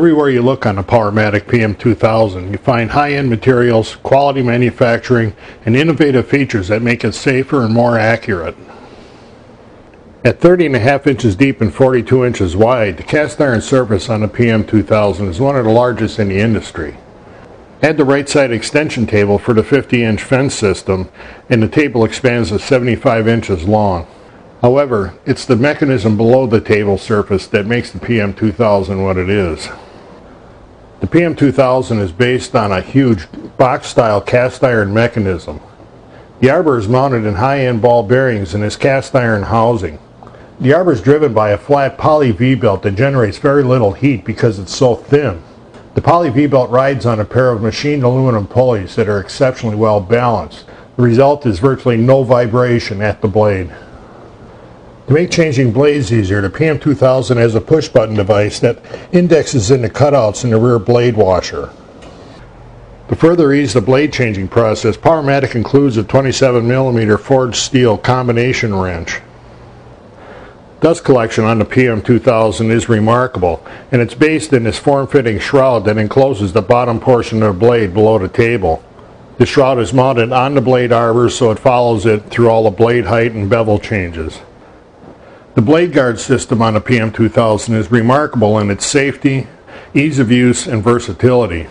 Everywhere you look on the Powermatic PM2000, you find high-end materials, quality manufacturing, and innovative features that make it safer and more accurate. At 30.5 inches deep and 42 inches wide, the cast iron surface on the PM2000 is one of the largest in the industry. Add the right side extension table for the 50-inch fence system, and the table expands to 75 inches long. However, it's the mechanism below the table surface that makes the PM2000 what it is. The PM2000 is based on a huge box-style cast iron mechanism. The arbor is mounted in high-end ball bearings in this cast iron housing. The arbor is driven by a flat poly V-belt that generates very little heat because it's so thin. The poly V-belt rides on a pair of machined aluminum pulleys that are exceptionally well balanced. The result is virtually no vibration at the blade. To make changing blades easier, the PM2000 has a push-button device that indexes into cutouts in the rear blade washer. To further ease the blade changing process, Powermatic includes a 27mm forged steel combination wrench. Dust collection on the PM2000 is remarkable, and it's based in this form-fitting shroud that encloses the bottom portion of the blade below the table. The shroud is mounted on the blade arbor so it follows it through all the blade height and bevel changes. The blade guard system on the PM2000 is remarkable in its safety, ease of use, and versatility.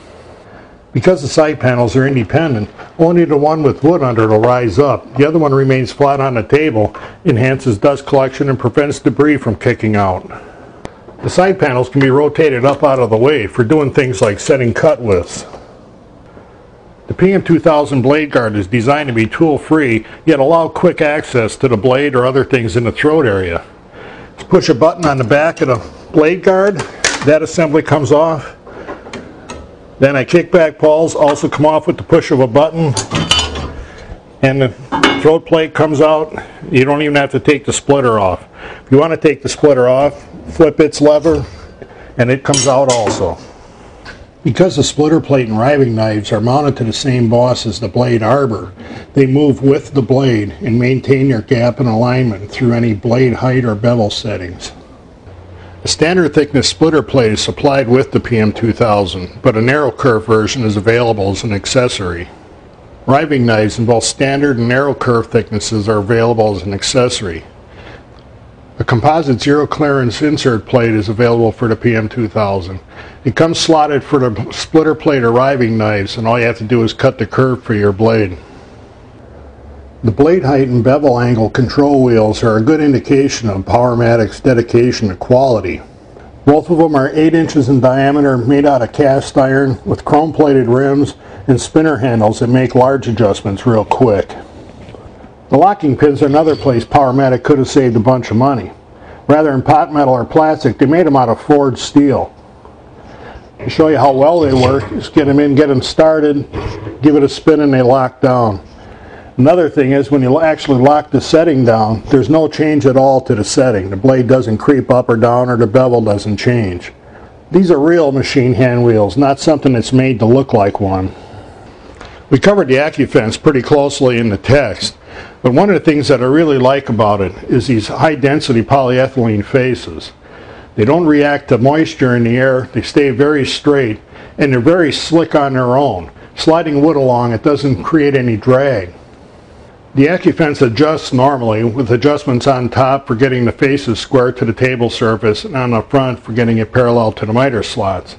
Because the side panels are independent, only the one with wood under it will rise up. The other one remains flat on the table, enhances dust collection, and prevents debris from kicking out. The side panels can be rotated up out of the way for doing things like setting cut widths. The PM2000 blade guard is designed to be tool-free, yet allow quick access to the blade or other things in the throat area. Just push a button on the back of the blade guard, that assembly comes off. Then a kickback pulls also come off with the push of a button, and the throat plate comes out. You don't even have to take the splitter off. If you want to take the splitter off, flip its lever, and it comes out also. Because the splitter plate and riving knives are mounted to the same boss as the blade arbor, they move with the blade and maintain their gap and alignment through any blade height or bevel settings. A standard thickness splitter plate is supplied with the PM2000, but a narrow curve version is available as an accessory. Riving knives in both standard and narrow curve thicknesses are available as an accessory. A composite zero clearance insert plate is available for the PM2000. It comes slotted for the splitter plate or riving knives, and all you have to do is cut the curve for your blade. The blade height and bevel angle control wheels are a good indication of Powermatic's dedication to quality. Both of them are 8 inches in diameter, made out of cast iron, with chrome-plated rims and spinner handles that make large adjustments real quick. The locking pins are another place Powermatic could have saved a bunch of money. Rather than pot metal or plastic, they made them out of forged steel. To show you how well they work, just get them in, get them started, give it a spin, and they lock down. Another thing is, when you actually lock the setting down, there's no change at all to the setting. The blade doesn't creep up or down, or the bevel doesn't change. These are real machine hand wheels, not something that's made to look like one. We covered the AccuFence pretty closely in the text, but one of the things that I really like about it is these high-density polyethylene faces. They don't react to moisture in the air, they stay very straight, and they're very slick on their own. Sliding wood along, it doesn't create any drag. The AccuFence adjusts normally, with adjustments on top for getting the faces square to the table surface, and on the front for getting it parallel to the miter slots.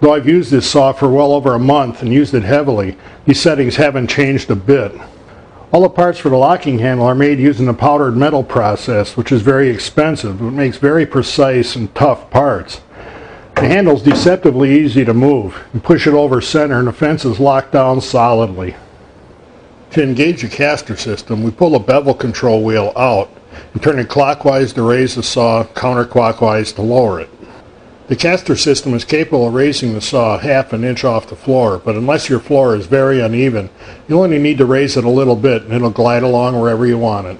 Though I've used this saw for well over a month and used it heavily, these settings haven't changed a bit. All the parts for the locking handle are made using the powdered metal process, which is very expensive, but makes very precise and tough parts. The handle is deceptively easy to move. You push it over center and the fence is locked down solidly. To engage the caster system, we pull the bevel control wheel out and turn it clockwise to raise the saw, counterclockwise to lower it. The caster system is capable of raising the saw ½ an inch off the floor, but unless your floor is very uneven, you only need to raise it a little bit and it'll glide along wherever you want it.